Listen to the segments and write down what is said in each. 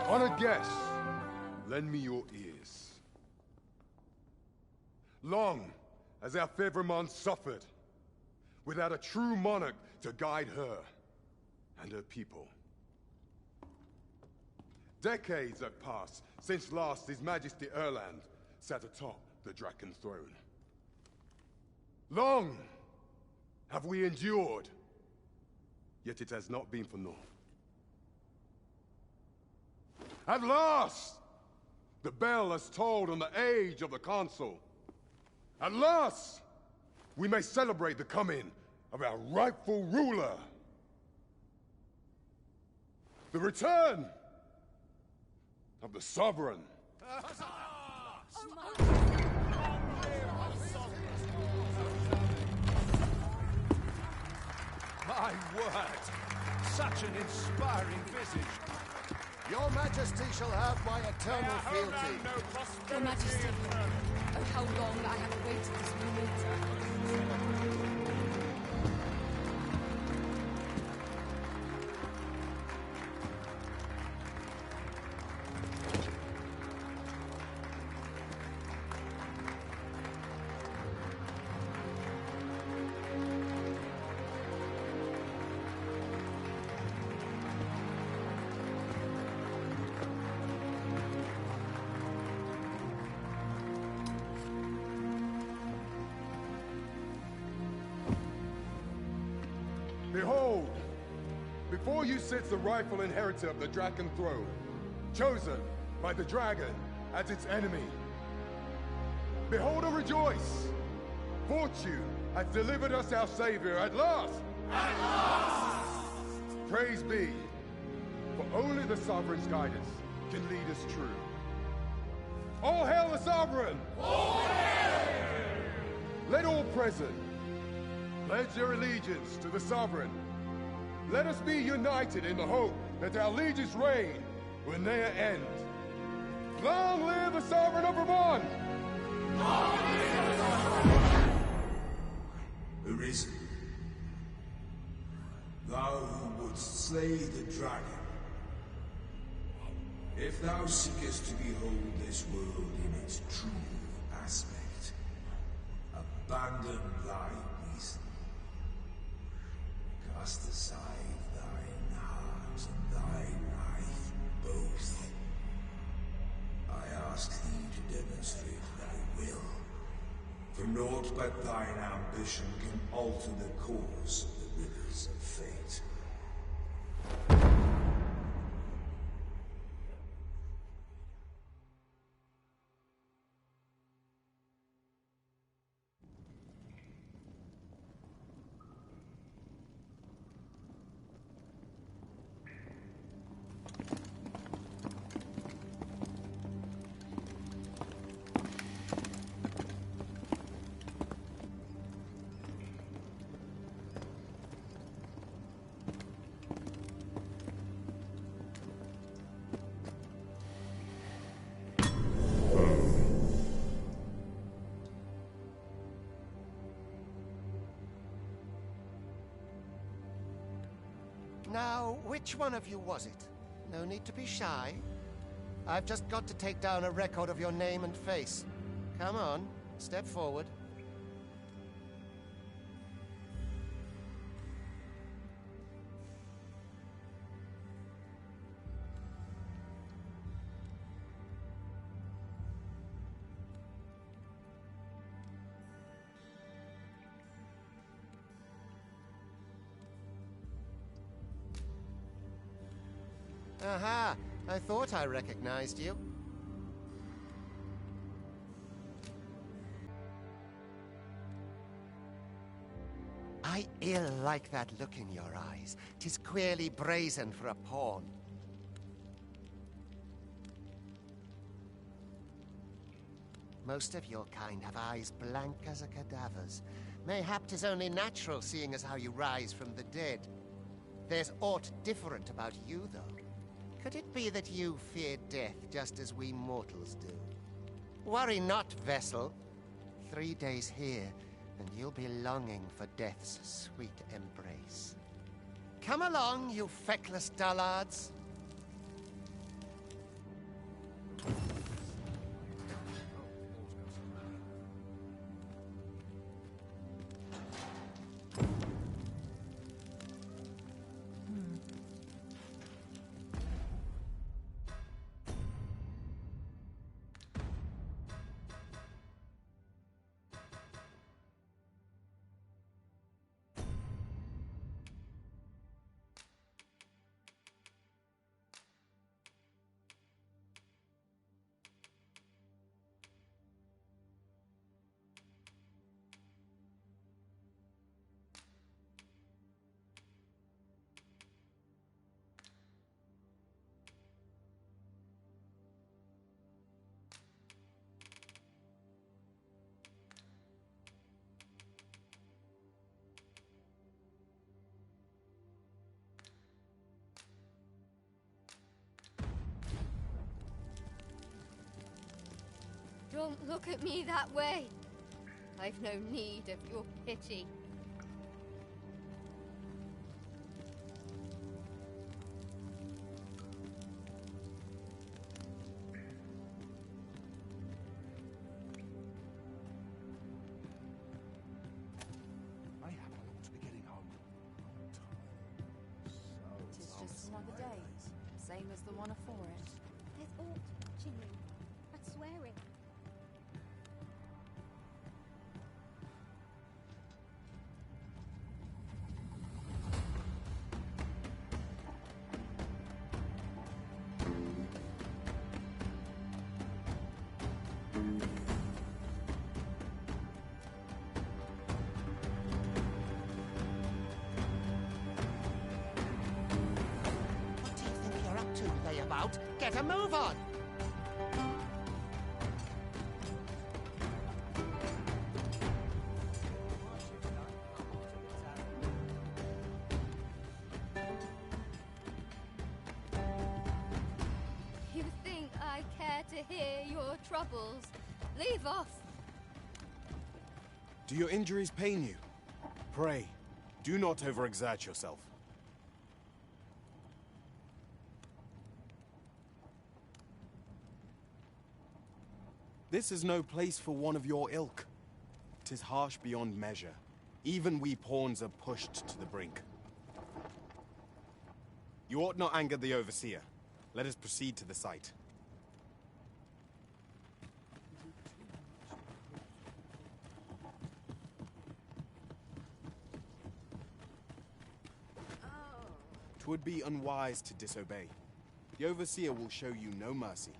Honored guests, lend me your ears. Long has our Fevrimon suffered, without a true monarch to guide her and her people. Decades have passed since last His Majesty Erland sat atop the Draken throne. Long have we endured, yet it has not been for naught. At last, the bell has tolled on the age of the Council. At last, we may celebrate the coming of our rightful ruler. The return of the Sovereign. My word! Such an inspiring visage. Your Majesty shall have my eternal fealty. Your Majesty, oh, how long I have awaited this moment. Behold, before you sits the rightful inheritor of the Draken throne, chosen by the dragon as its enemy. Behold and rejoice! Fortune has delivered us our savior at last! At last! Praise be, for only the Sovereign's guidance can lead us true. All hail the Sovereign! All hail! Let all present pledge their allegiance to the Sovereign. Let us be united in the hope that our liege's reign will ne'er end. Long live the Sovereign of Vermont! Arisen, thou who wouldst slay the dragon, if thou seekest to behold this world in its true aspect, abandon thy reason. Cast aside thine heart and thy life both. I ask thee to demonstrate thy will, for naught but thine ambition can alter the course of the rivers of fate. Now, which one of you was it? No need to be shy. I've just got to take down a record of your name and face. Come on, step forward. Aha! I thought I recognized you. I ill like that look in your eyes. 'Tis queerly brazen for a pawn. Most of your kind have eyes blank as a cadaver's. Mayhap 'tis only natural, seeing as how you rise from the dead. There's aught different about you, though. Could it be that you fear death just as we mortals do? Worry not, vessel. 3 days here, and you'll be longing for death's sweet embrace. Come along, you feckless dullards. Don't look at me that way. I've no need of your pity. Mayhap I ought to be getting home. It is just another day, same as the one afore it. There's aught touching me. I swear it. What do you think you're up to, layabout? Get a move on! You think I care to hear your troubles? Leave off. Do your injuries pain you? Pray, do not overexert yourself. This is no place for one of your ilk. 'Tis harsh beyond measure. Even we pawns are pushed to the brink. You ought not anger the overseer. Let us proceed to the site. Twould be unwise to disobey. The overseer will show you no mercy.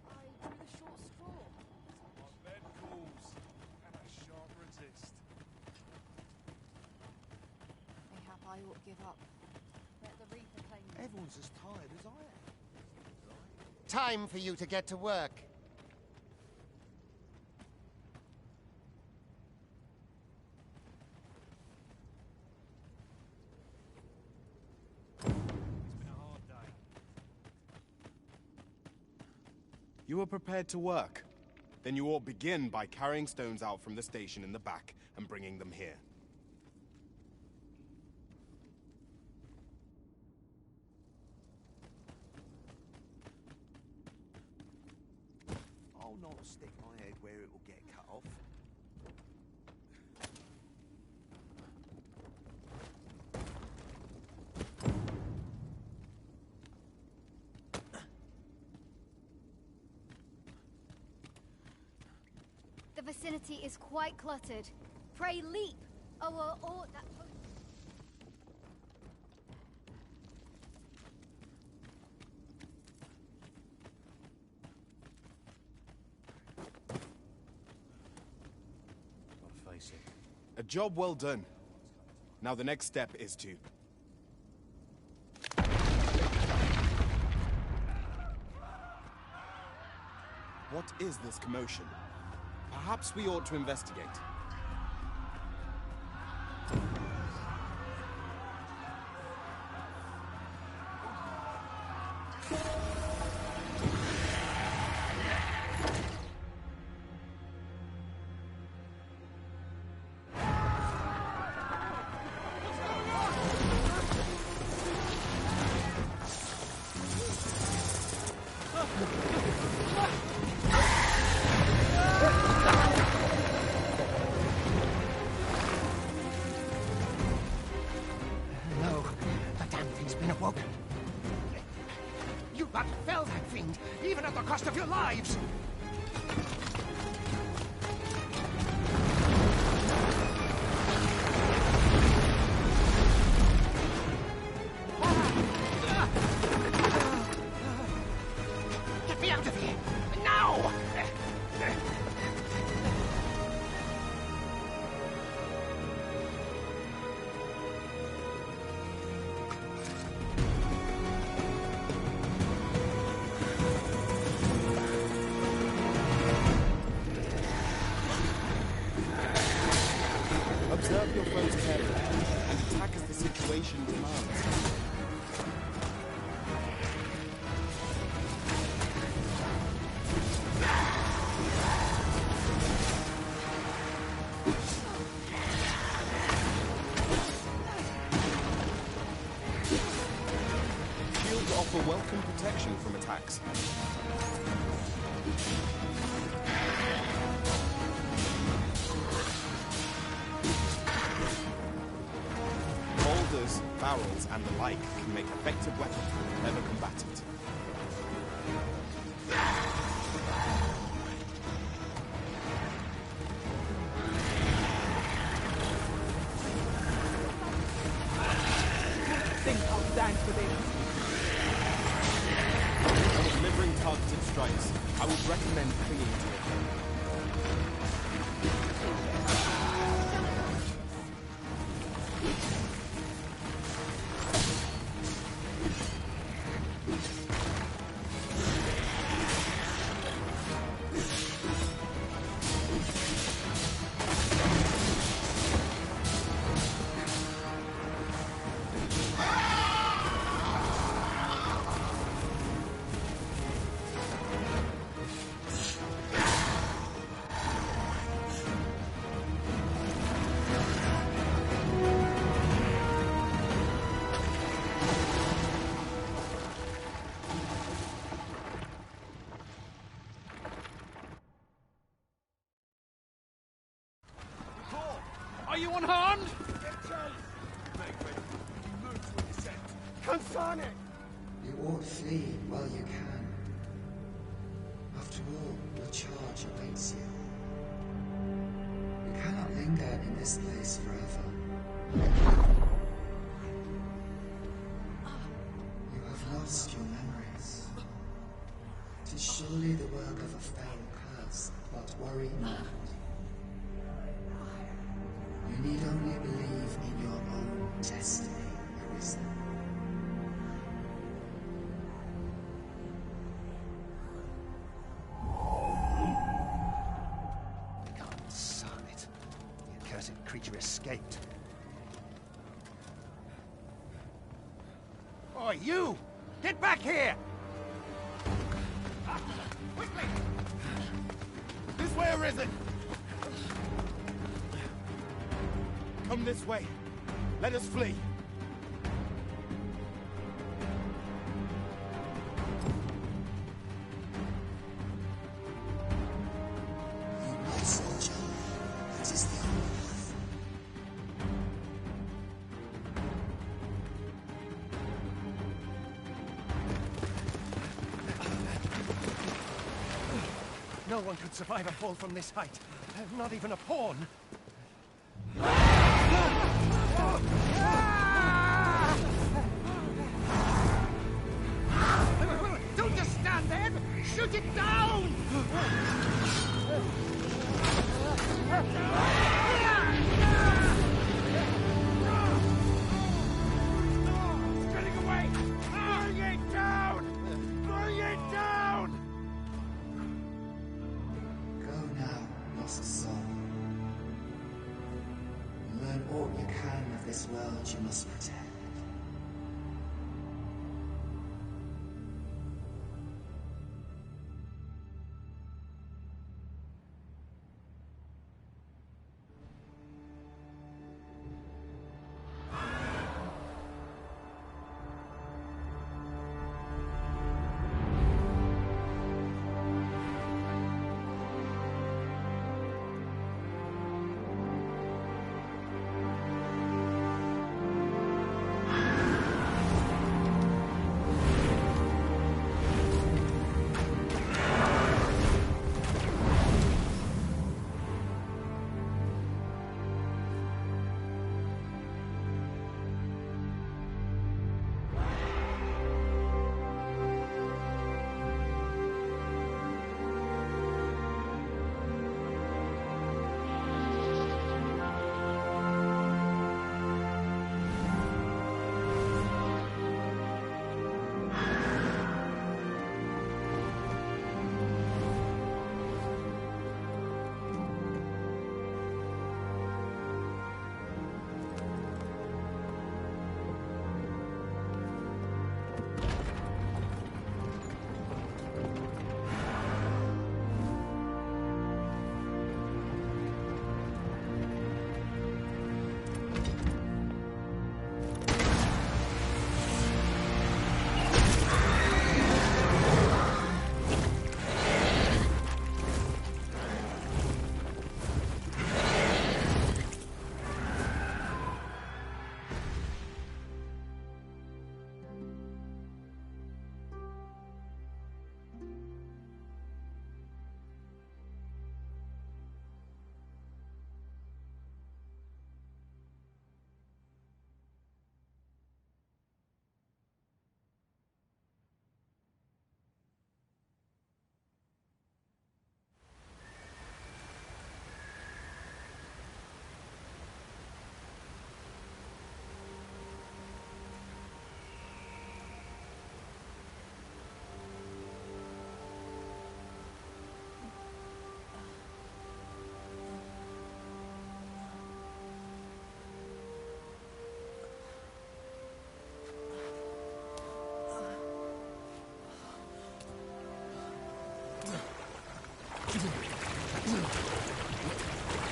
I drew the short straw. My bed calls, and I shan't resist. Mayhap I ought give up. Let the Reaper claim me. Everyone's as tired as I am. Time for you to get to work. It's been a hard day. You are prepared to work? Then you ought begin by carrying stones out from the station in the back and bringing them here. I'll not stick my head where it will get cut off. The vicinity is quite cluttered. Pray leap, or that... Gotta face it. A job well done. Now the next step is to... What is this commotion? Perhaps we ought to investigate. No, the damn thing's been awoken. You but fell that fiend, even at the cost of your lives! Get me out of here! Now! Observe your foes carefully and attack as the situation demands. protection from attacks. Boulders, barrels, and the like can make effective weapons for whatever combatant. When delivering targeted strikes, I would recommend clinging to it. Are you unharmed? Confirm it! You ought flee while you can. After all, your charge awaits you. You cannot linger in this place forever. You have lost your memories. It is surely the work of a fell curse, but worry not. You need only believe in your own destiny, Arisen. Son it. The accursed creature escaped. Oi, you! Get back here! Quickly! This way, Arisen! Come this way. Let us flee. My soldier, that is the only path. No one could survive a fall from this height. Not even a pawn. Don't just stand there! Shoot it down! It's getting away! Bring it down! Bring it down! Go now, lost soul. Learn all you can of this world you must protect.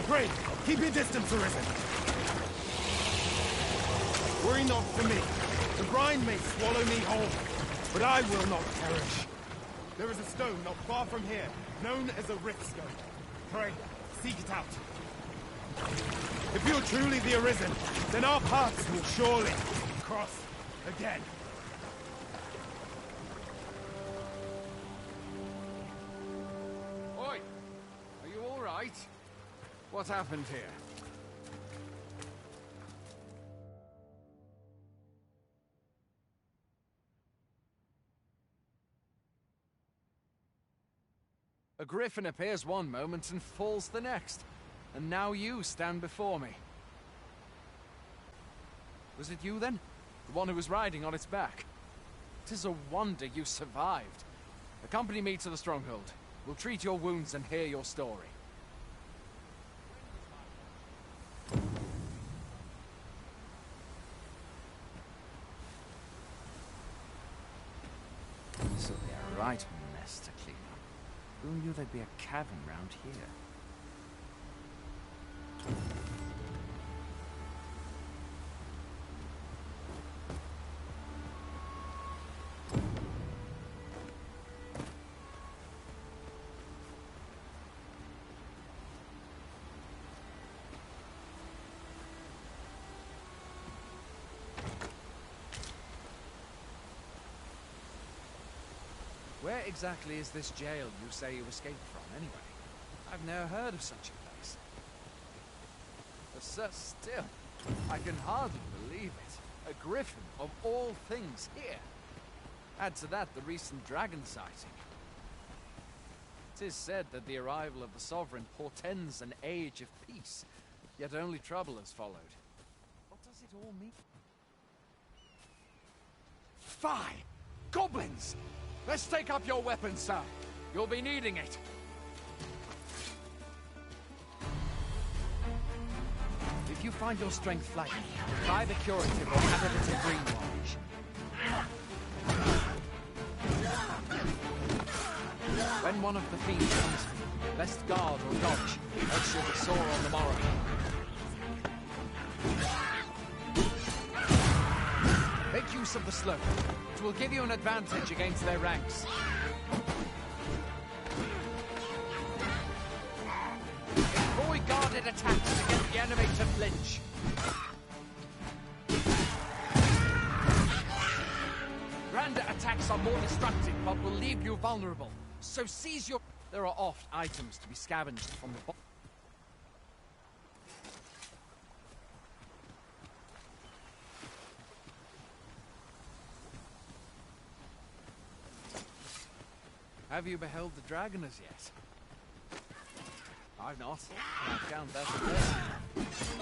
Pray, keep your distance, Arisen. Worry not for me. The brine may swallow me whole, but I will not perish. There is a stone not far from here, known as a rift stone. Pray, seek it out. If you're truly the Arisen, then our paths will surely cross again. Oi! Are you all right? What happened here? A griffin appears one moment and falls the next. And now you stand before me. Was it you then? The one who was riding on its back? 'Tis a wonder you survived. Accompany me to the stronghold. We'll treat your wounds and hear your story. So they're right mess to clean up. Who knew there'd be a cavern round here? Where exactly is this jail you say you escaped from, anyway? I've never heard of such a place. But sir, still, I can hardly believe it. A griffin, of all things, here. Add to that the recent dragon sighting. It is said that the arrival of the Sovereign portends an age of peace, yet only trouble has followed. What does it all mean? Fie! Goblins! Let's take up your weapons, sir. You'll be needing it. If you find your strength flagging, try the curative or add a little green varnish. When one of the fiends comes for you, best guard or dodge, else you'll be sore on the morrow. Make use of the slope. It will give you an advantage against their ranks. Employ guarded attacks to get the enemy to flinch. Grander attacks are more destructive, but will leave you vulnerable. So seize your... There are oft items to be scavenged from the bottom. Have you beheld the dragon as yet? I've not. I count that a blessing.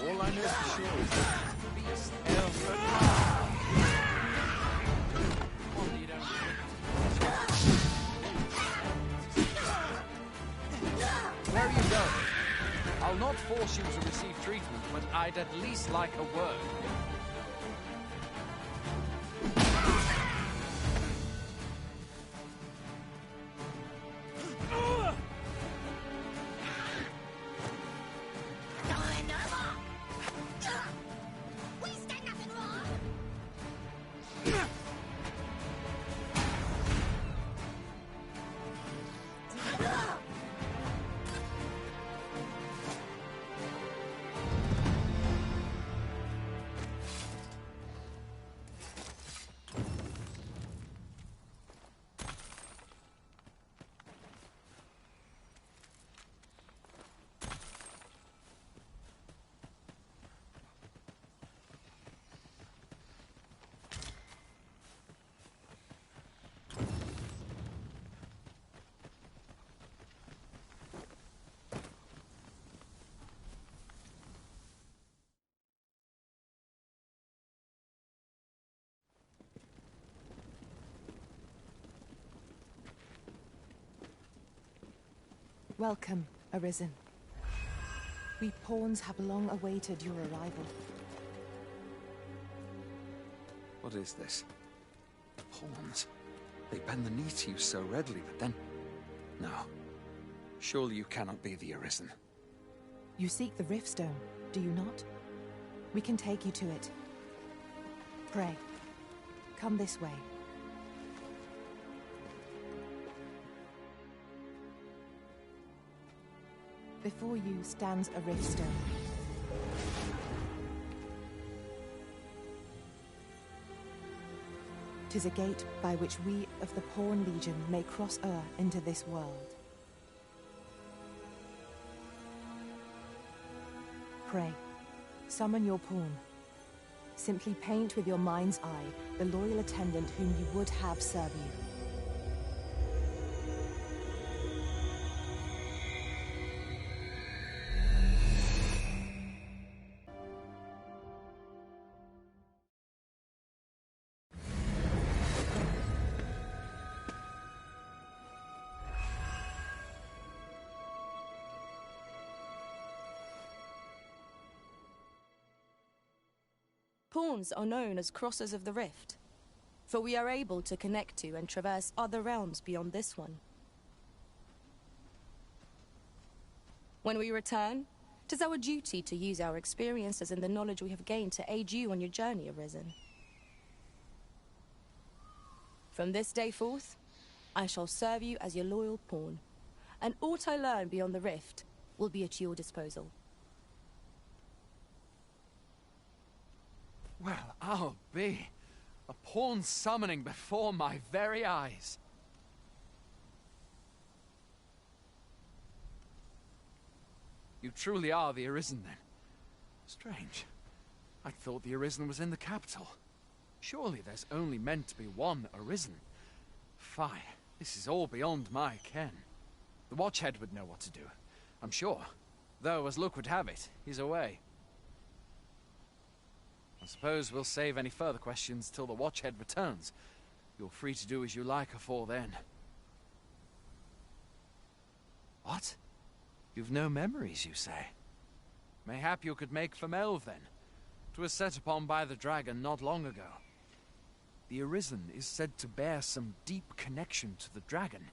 All I know for sure is that the beast, one you don't Where are you going? I'll not force you to receive treatment, but I'd at least like a word. Welcome, Arisen. We pawns have long awaited your arrival. What is this? Pawns? They bend the knee to you so readily, but then... No. Surely you cannot be the Arisen. You seek the Riftstone, do you not? We can take you to it. Pray. Come this way. Before you stands a Riftstone. 'Tis a gate by which we of the Pawn Legion may cross o'er into this world. Pray, summon your pawn. Simply paint with your mind's eye the loyal attendant whom you would have serve you. Pawns are known as Crossers of the Rift, for we are able to connect to and traverse other realms beyond this one. When we return, it is our duty to use our experiences and the knowledge we have gained to aid you on your journey, Arisen. From this day forth, I shall serve you as your loyal pawn, and aught I learn beyond the Rift will be at your disposal. Well, I'll be. A pawn summoning before my very eyes. You truly are the Arisen, then? Strange. I thought the Arisen was in the capital. Surely there's only meant to be one Arisen. Fie, this is all beyond my ken. The Watchhead would know what to do, I'm sure. Though, as luck would have it, he's away. I suppose we'll save any further questions till the Watchhead returns. You're free to do as you like afore then. What? You've no memories, you say? Mayhap you could make for Melve, then. 'Twas set upon by the dragon not long ago. The Arisen is said to bear some deep connection to the dragon.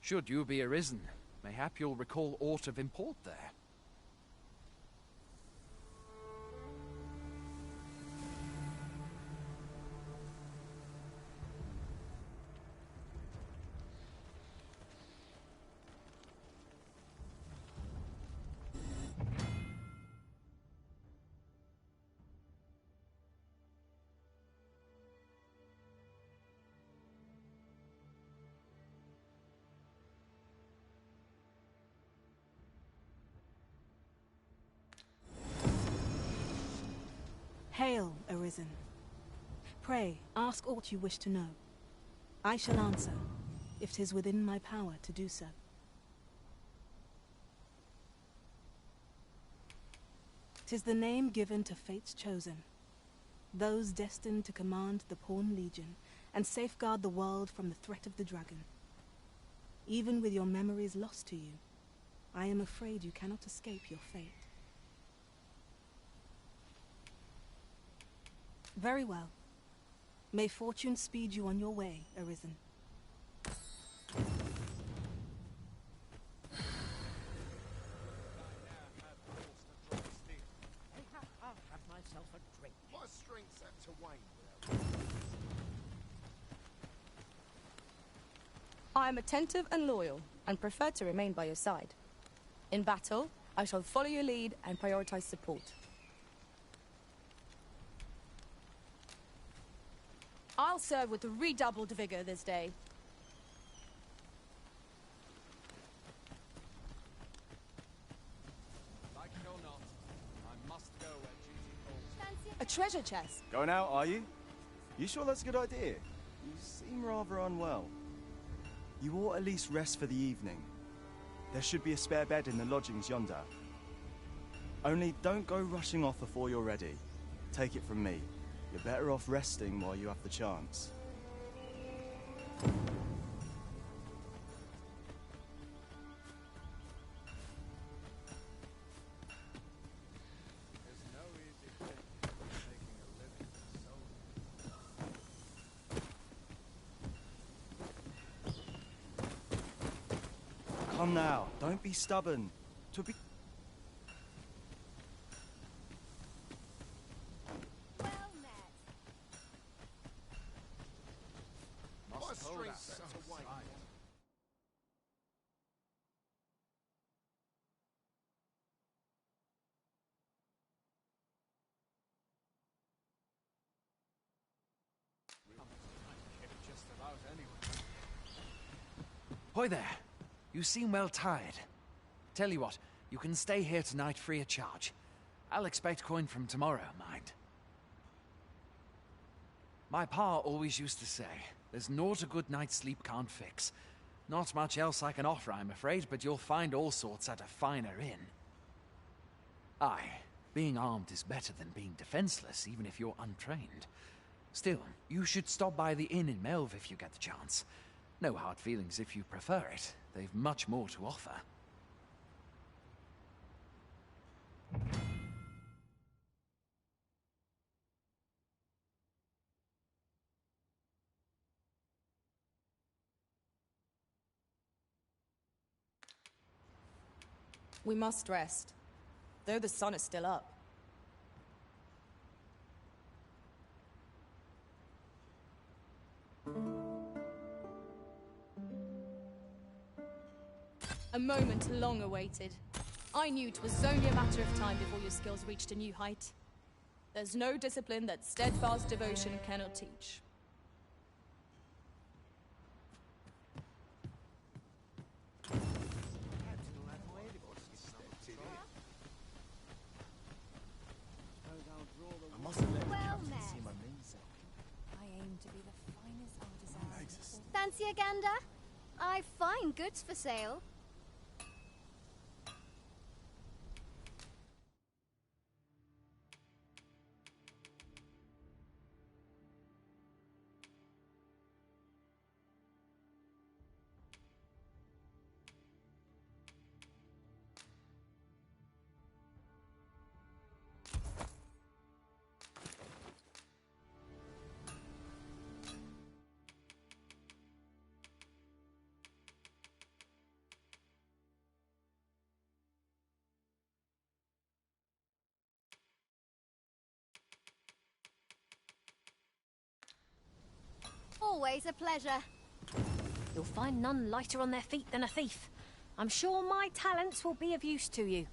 Should you be Arisen, mayhap you'll recall aught of import there. Hail, Arisen. Pray, ask aught you wish to know. I shall answer, if 'tis within my power to do so. 'Tis the name given to fate's chosen, those destined to command the Pawn Legion and safeguard the world from the threat of the dragon. Even with your memories lost to you, I am afraid you cannot escape your fate. Very well. May fortune speed you on your way, Arisen. I'll have myself a drink. My strength's apt to wane without. I am attentive and loyal, and prefer to remain by your side. In battle, I shall follow your lead and prioritize support. I'll serve with redoubled vigor this day. Like it or not, I must go where duty calls. A treasure chest. Going out, are you? You sure that's a good idea? You seem rather unwell. You ought at least rest for the evening. There should be a spare bed in the lodgings yonder. Only don't go rushing off before you're ready. Take it from me. You're better off resting while you have the chance. There's no easy thing making a living so. Come now, don't be stubborn. To be... Oh, that's so sight. Just about anyway. Hoy there. You seem well tired. Tell you what, you can stay here tonight free of charge. I'll expect coin from tomorrow, mind. My pa always used to say, there's naught a good night's sleep can't fix. Not much else I can offer, I'm afraid, but you'll find all sorts at a finer inn. Aye, being armed is better than being defenseless, even if you're untrained. Still, you should stop by the inn in Melve if you get the chance. No hard feelings if you prefer it. They've much more to offer. We must rest, though the sun is still up. A moment long awaited. I knew 'twas only a matter of time before your skills reached a new height. There's no discipline that steadfast devotion cannot teach. I aim to be the finest artisan. Fancy a gander? I've fine goods for sale. Always a pleasure. You'll find none lighter on their feet than a thief. I'm sure my talents will be of use to you.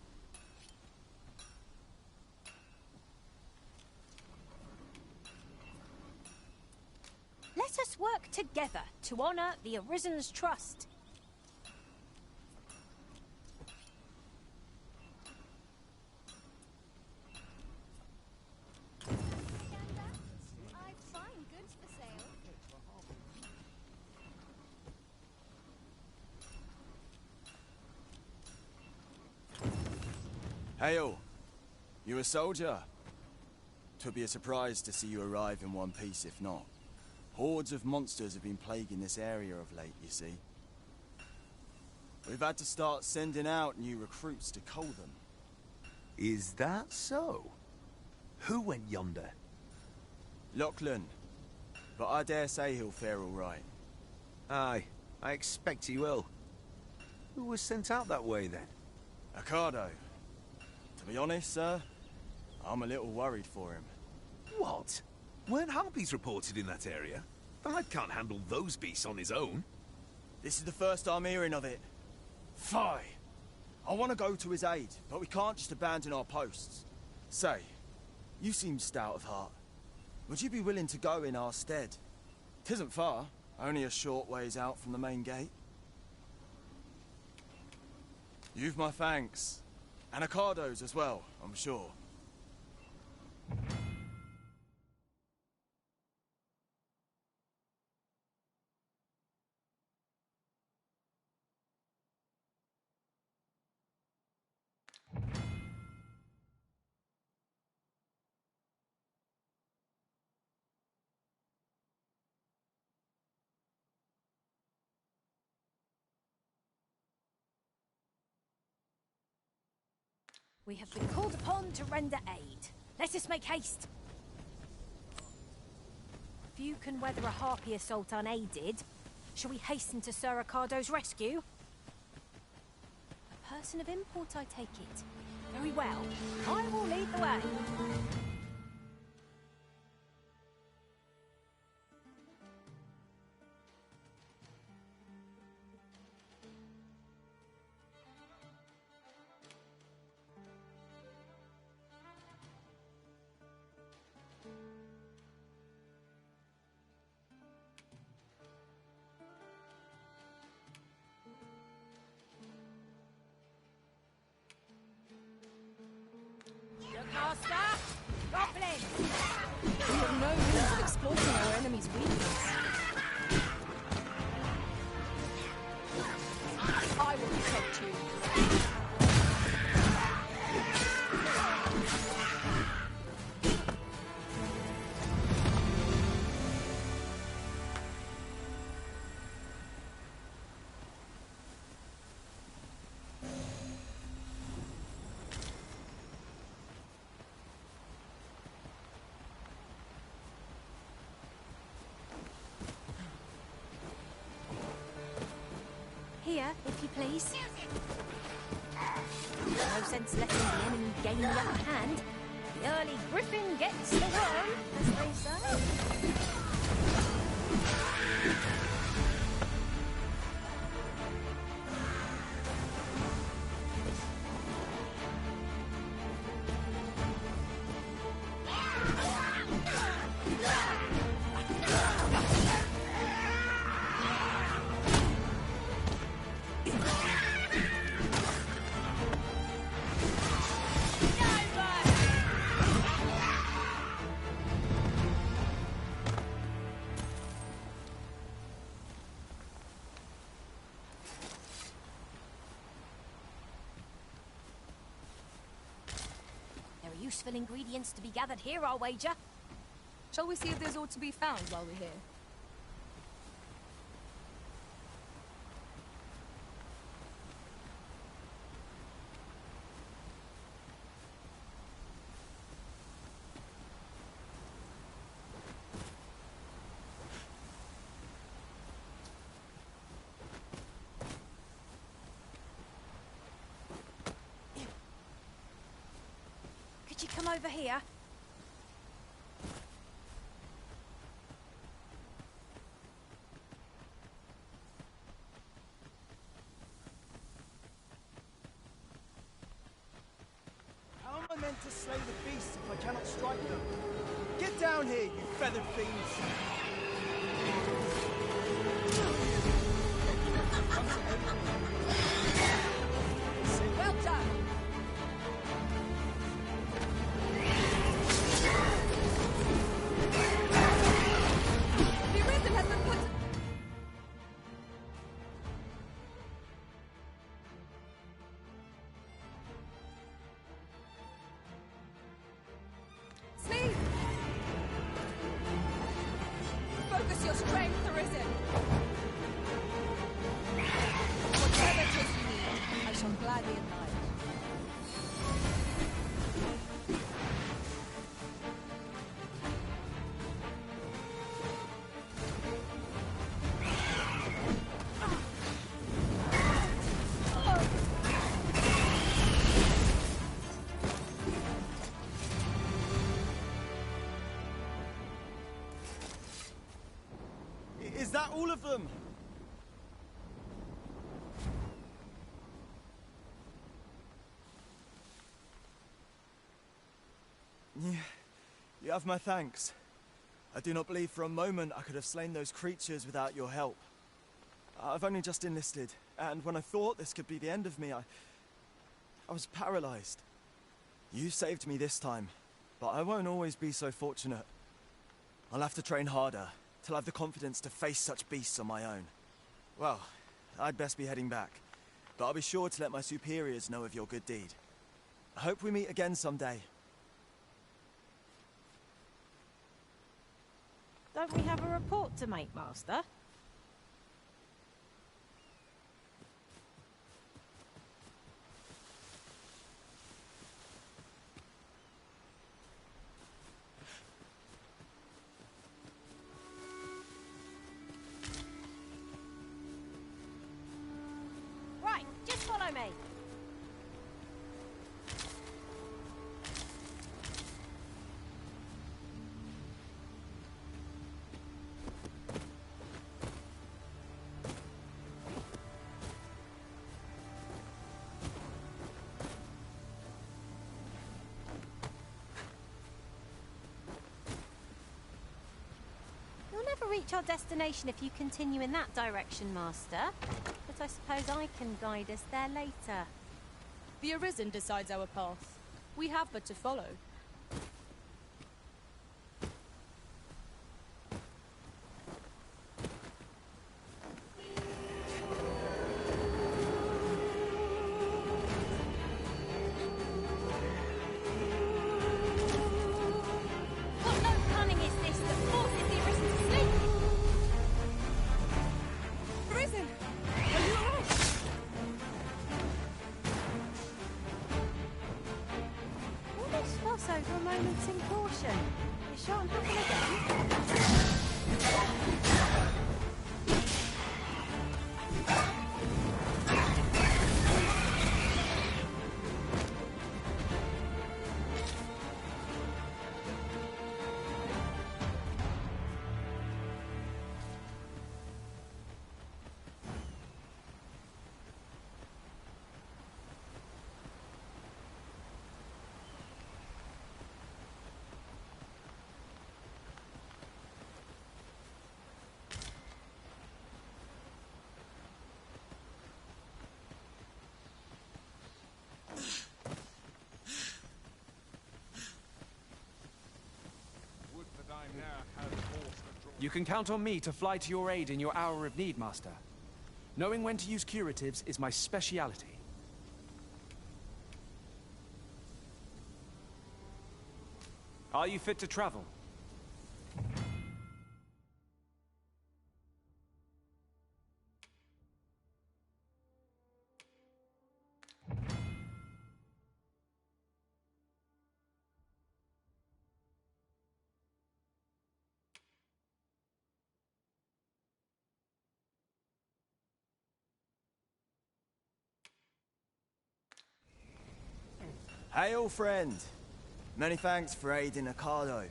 Let us work together to honor the Arisen's trust. I've fine goods for sale. Hail! You a soldier? 'Twould be a surprise to see you arrive in one piece, if not. Hordes of monsters have been plaguing this area of late, you see. We've had to start sending out new recruits to cull them. Is that so? Who went yonder? Lachlan. But I dare say he'll fare all right. Aye, I expect he will. Who was sent out that way, then? Ocado. To be honest, sir, I'm a little worried for him. What? Weren't harpies reported in that area? The lad can't handle those beasts on his own. This is the first I'm hearing of it. Fie! I want to go to his aid, but we can't just abandon our posts. Say, you seem stout of heart. Would you be willing to go in our stead? 'Tisn't far, only a short ways out from the main gate. You've my thanks. And Ocado's as well, I'm sure. We have been called upon to render aid. Let us make haste. Few can weather a harpy assault unaided. Shall we hasten to Sir Ocado's rescue? A person of import, I take it. Very well. I will lead the way. Master! Goblin! We have no means of exploiting our enemy's weakness. I will protect you. Here, if you please. No sense letting the enemy gain the upper hand. The early griffin gets the worm, as they say. Useful ingredients to be gathered here, I'll wager. Shall we see if there's aught to be found while we're here? Could you come over here? How am I meant to slay the beasts if I cannot strike them? Get down here, you feathered fiends! Well done! The Arisen has been put... Sleep! Focus your strength, Arisen! Whatever it is you need, I shall gladly oblige. Is that all of them? You have my thanks. I do not believe for a moment I could have slain those creatures without your help. I've only just enlisted, and when I thought this could be the end of me, I was paralyzed. You saved me this time, but I won't always be so fortunate. I'll have to train harder, till I have the confidence to face such beasts on my own. Well, I'd best be heading back, but I'll be sure to let my superiors know of your good deed. I hope we meet again someday. Don't we have a report to make, Master? Right, just follow me. You'll never reach our destination if you continue in that direction, Master. But I suppose I can guide us there later. The Arisen decides our path. We have but to follow. What no cunning is this that forces the Arisen to sleep? Arisen! Are you alright? All this fuss over a moment's caution. You shan't happen again. You can count on me to fly to your aid in your hour of need, Master. Knowing when to use curatives is my speciality. Are you fit to travel? Hail, friend! Many thanks for aiding Ocado.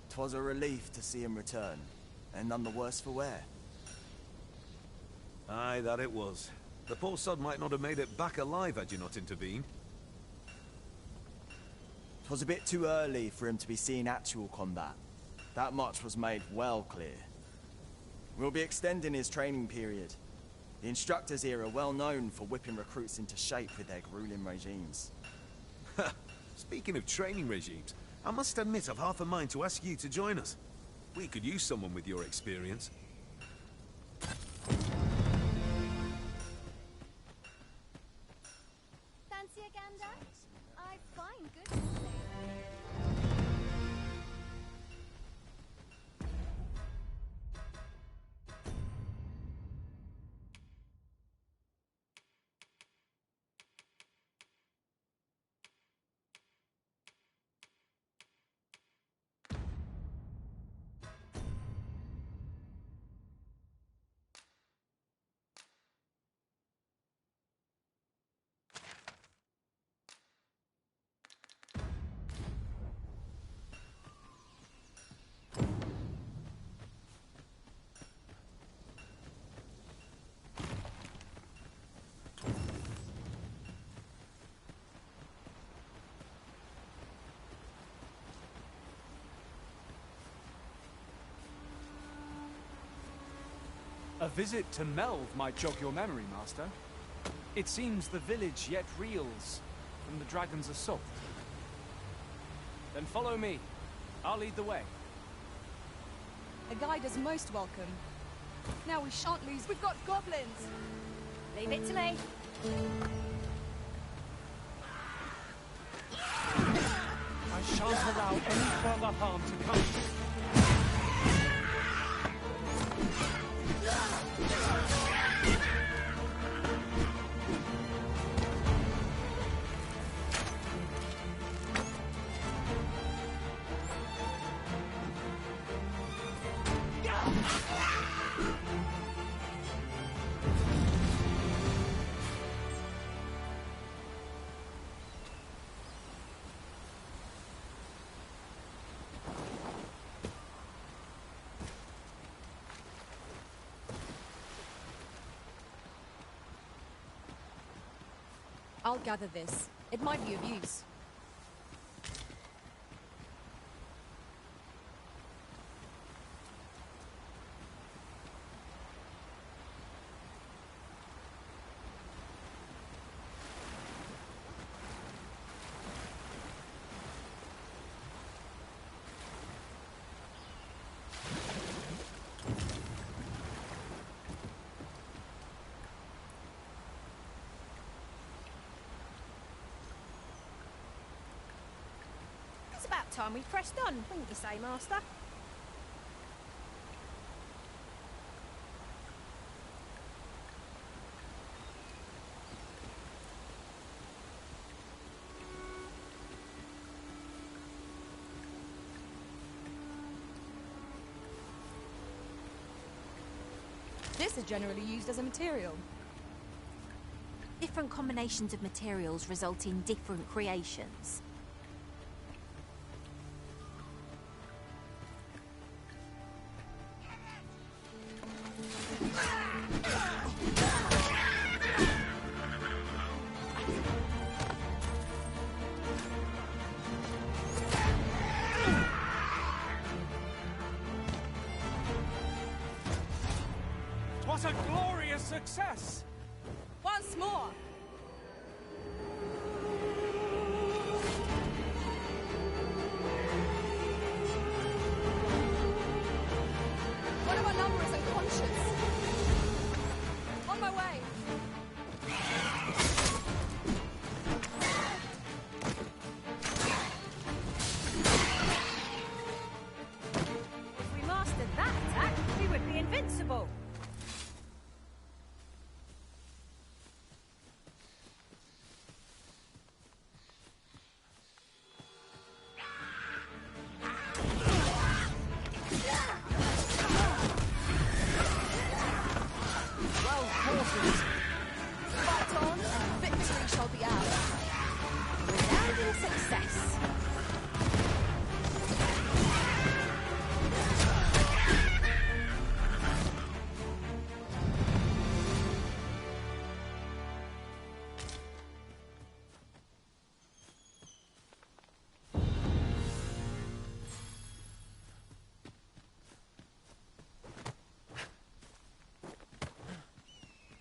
'Twas a relief to see him return, and none the worse for wear. Aye, that it was. The poor sod might not have made it back alive had you not intervened. 'Twas a bit too early for him to be seeing actual combat. That much was made well clear. We'll be extending his training period. The instructors here are well known for whipping recruits into shape with their grueling regimes. Speaking of training regimes, I must admit I've half a mind to ask you to join us. We could use someone with your experience. Fancy a gander? I find good today. A visit to Melve might jog your memory, Master. It seems the village yet reels from the dragon's assault. Then follow me. I'll lead the way. A guide is most welcome. Now we shan't lose. We've got goblins! Leave it to me. I shan't allow any further harm to come. I'll gather this. It might be of use. time we pressed on, wouldn't you say, Master? This is generally used as a material. Different combinations of materials result in different creations. What a glorious success! Once more! One of our number is unconscious. On my way. If we mastered that attack, we would be invincible. Well, horses! Fight on, and victory shall be ours. Resounding success.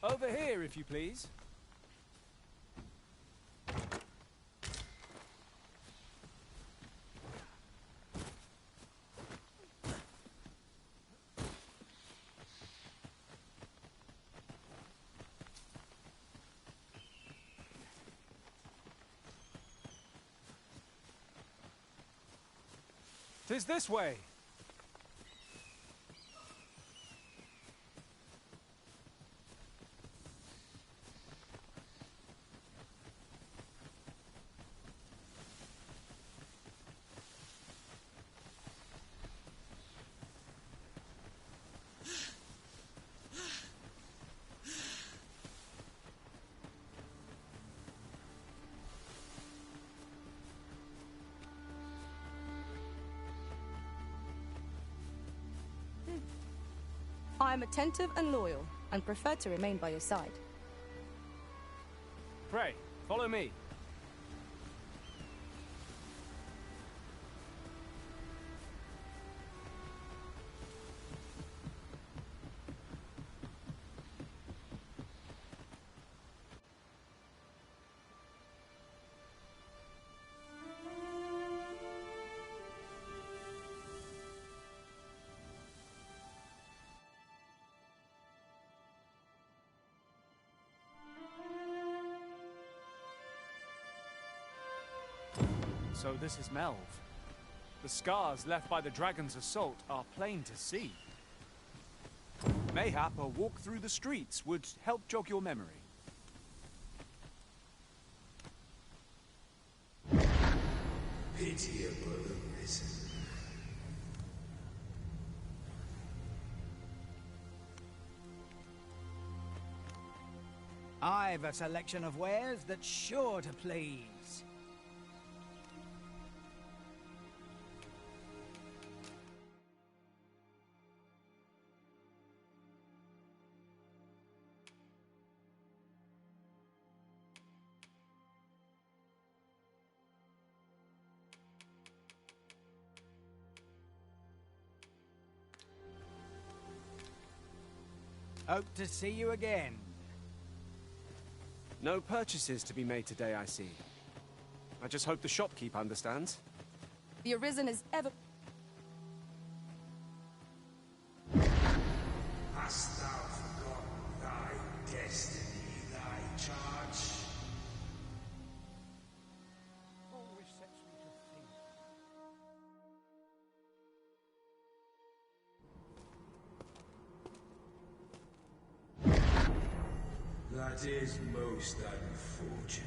Over here, if you please. "'Tis this way. I am attentive and loyal, and prefer to remain by your side. Pray, follow me." So this is Melv. The scars left by the dragon's assault are plain to see. Mayhap a walk through the streets would help jog your memory. Pitiable risen. I've a selection of wares that's sure to please. Hope to see you again. No purchases to be made today, I see. I just hope the shopkeep understands. The Arisen is ever... Hast thou forgotten thy destiny, thy charge? Always sets me to think. That is most unfortunate.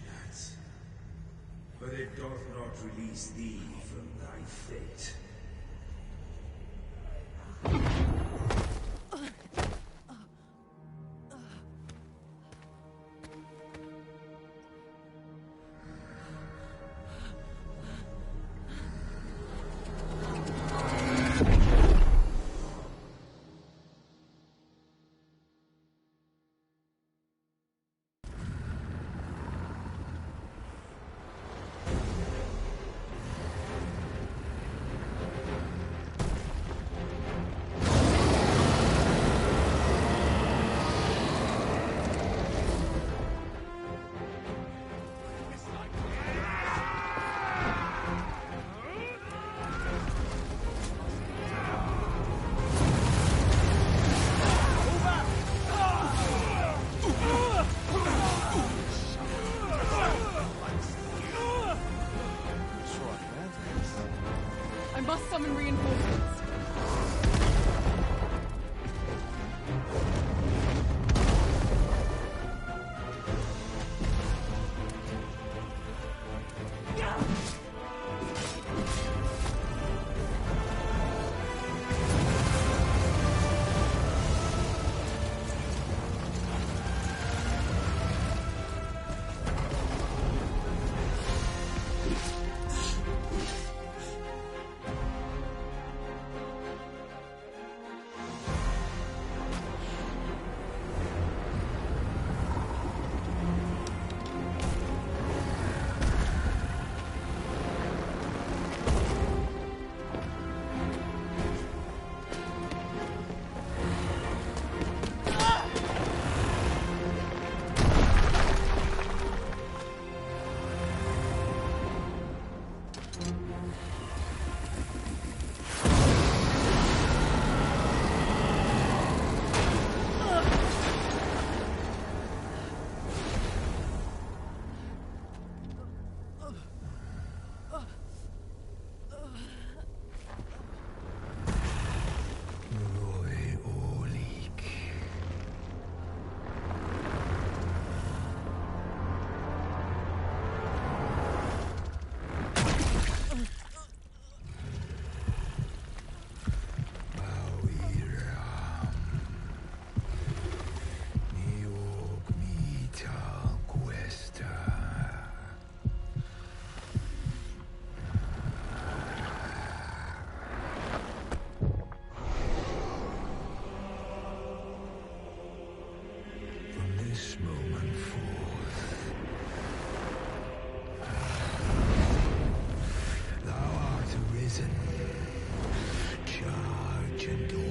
But it doth not release thee from thy fate. I must summon reinforcements. This moment forth, thou art arisen, charge and all.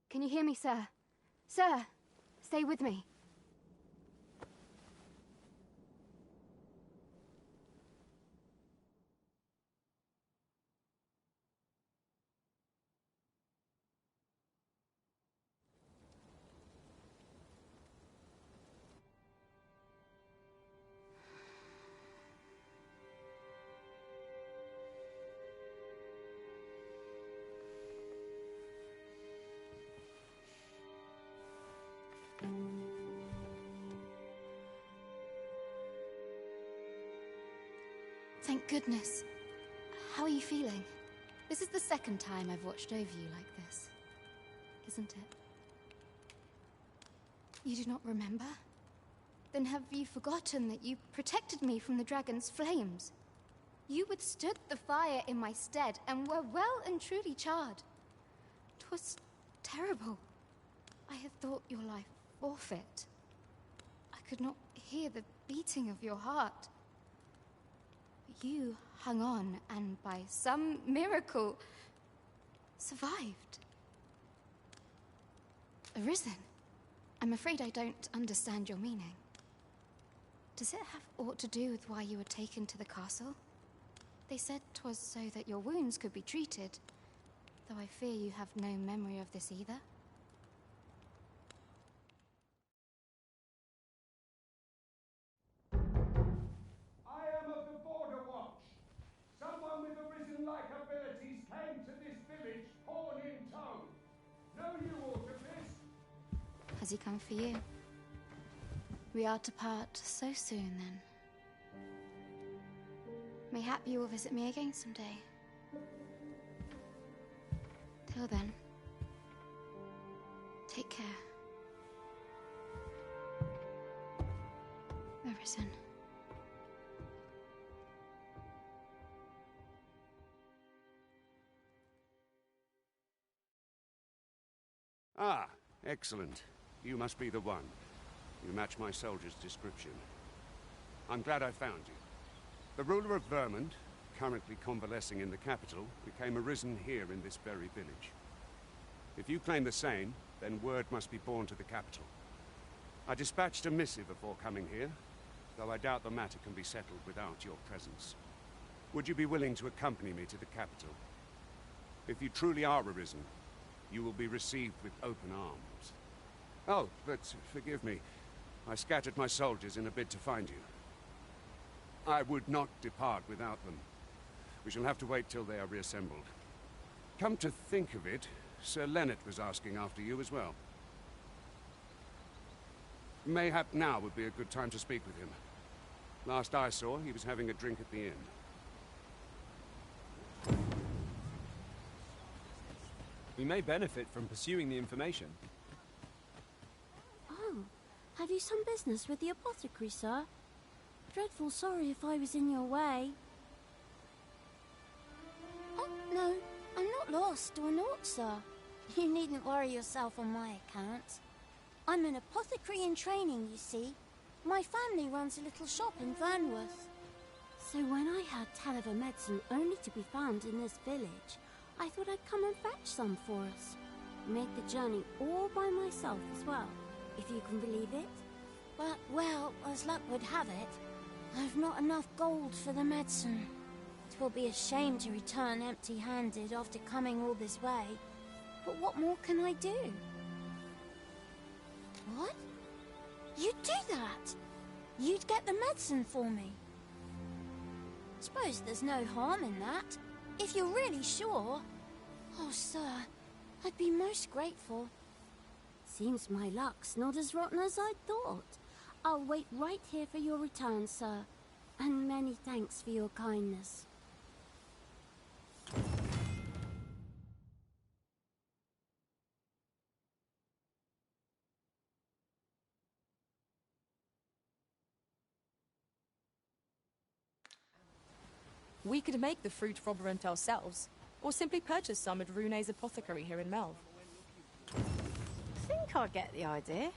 Can you hear me, sir? Sir, stay with me. Thank goodness. How are you feeling? This is the second time I've watched over you like this, isn't it? You do not remember? Then have you forgotten that you protected me from the dragon's flames? You withstood the fire in my stead and were well and truly charred. 'Twas terrible. I had thought your life forfeit. I could not hear the beating of your heart. You hung on and by some miracle survived. Arisen. I'm afraid I don't understand your meaning. Does it have aught to do with why you were taken to the castle? They said 'twas so that your wounds could be treated, though I fear you have no memory of this either. I am of the Border Watch. Someone with arisen-like abilities came to this village, horn in tow. Know you aught of this? Has he come for you? We are to part so soon, then. Mayhap you will visit me again someday. Till then, take care. Arisen. Ah, excellent. You must be the one. You match my soldier's description. I'm glad I found you. The ruler of Vermont, currently convalescing in the capital, became arisen here in this very village. If you claim the same, then word must be borne to the capital. I dispatched a missive before coming here, though I doubt the matter can be settled without your presence. Would you be willing to accompany me to the capital? If you truly are arisen, you will be received with open arms. Oh, but forgive me. I scattered my soldiers in a bid to find you. I would not depart without them. We shall have to wait till they are reassembled. Come to think of it, Sir Leonard was asking after you as well. Mayhap now would be a good time to speak with him. Last I saw, he was having a drink at the inn. We may benefit from pursuing the information. Oh, have you some business with the apothecary, sir? Dreadful sorry if I was in your way. Oh, no, I'm not lost or naught, sir. You needn't worry yourself on my account. I'm an apothecary in training, you see. My family runs a little shop in Vernworth. So when I heard tell of a medicine only to be found in this village, I thought I'd come and fetch some for us. Made the journey all by myself as well, if you can believe it. But, well, as luck would have it, I've not enough gold for the medicine. 'Twill be a shame to return empty-handed after coming all this way. But what more can I do? What? You'd do that? You'd get the medicine for me? Suppose there's no harm in that, if you're really sure. Oh, sir, I'd be most grateful. Seems my luck's not as rotten as I'd thought. I'll wait right here for your return, sir. And many thanks for your kindness. We could make the fruit roborant ourselves, or simply purchase some at Rune's apothecary here in Melve. I think I get the idea.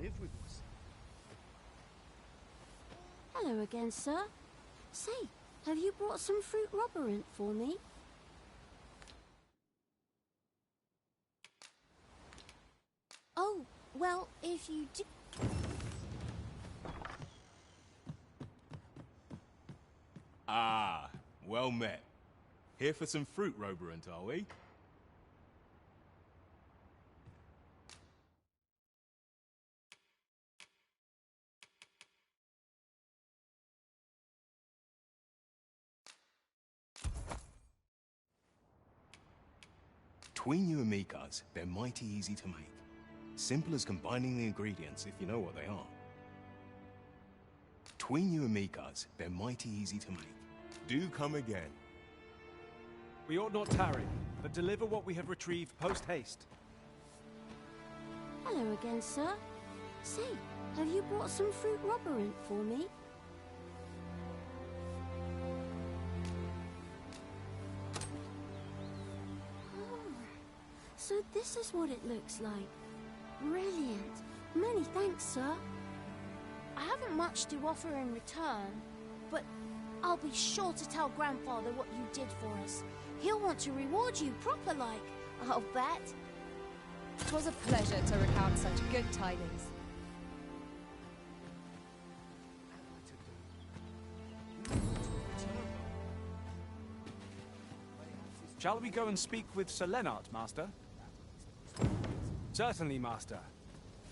Live with us. Hello again, sir. Say, have you brought some fruit roborant for me? Oh, well, if you do... Ah, well met. Here for some fruit roborant, are we? Between you and me, cuz, they're mighty easy to make. Simple as combining the ingredients if you know what they are. Between you and me, cuz, they're mighty easy to make. Do come again. We ought not tarry, but deliver what we have retrieved post-haste. Hello again, sir. Say, have you brought some fruit roberant for me? Oh, so this is what it looks like. Brilliant. Many thanks, sir. I haven't much to offer in return, but I'll be sure to tell Grandfather what you did for us. He'll want to reward you proper-like, I'll bet. 'Twas a pleasure to recount such good tidings. Shall we go and speak with Sir Lennart, Master? Certainly, Master.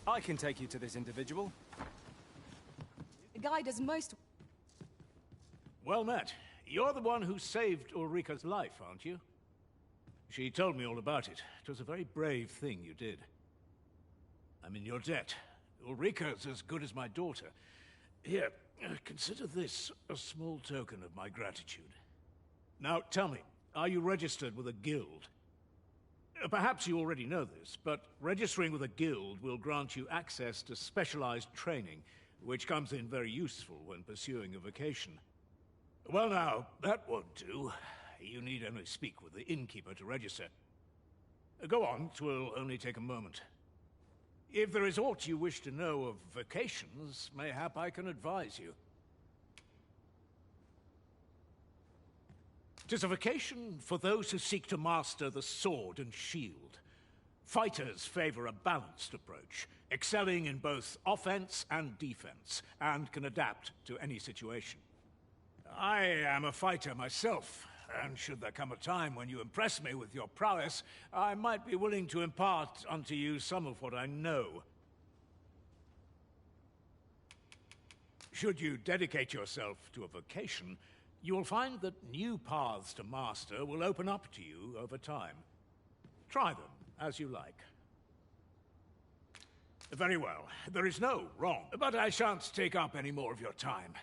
I can take you to this individual. The guide is most... Well met. You're the one who saved Ulrika's life, aren't you? She told me all about it. It was a very brave thing you did. I'm in your debt. Ulrika's as good as my daughter. Here, consider this a small token of my gratitude. Now, tell me, are you registered with a guild? Perhaps you already know this, but registering with a guild will grant you access to specialized training, which comes in very useful when pursuing a vocation. Well now, that won't do. You need only speak with the innkeeper to register. Go on, 'twill only take a moment. If there is aught you wish to know of vocations, mayhap I can advise you. 'Tis a vocation for those who seek to master the sword and shield. Fighters favor a balanced approach, excelling in both offense and defense, and can adapt to any situation. I am a fighter myself, and should there come a time when you impress me with your prowess, I might be willing to impart unto you some of what I know. Should you dedicate yourself to a vocation, you will find that new paths to master will open up to you over time. Try them as you like. Very well. There is no wrong, but I shan't take up any more of your time.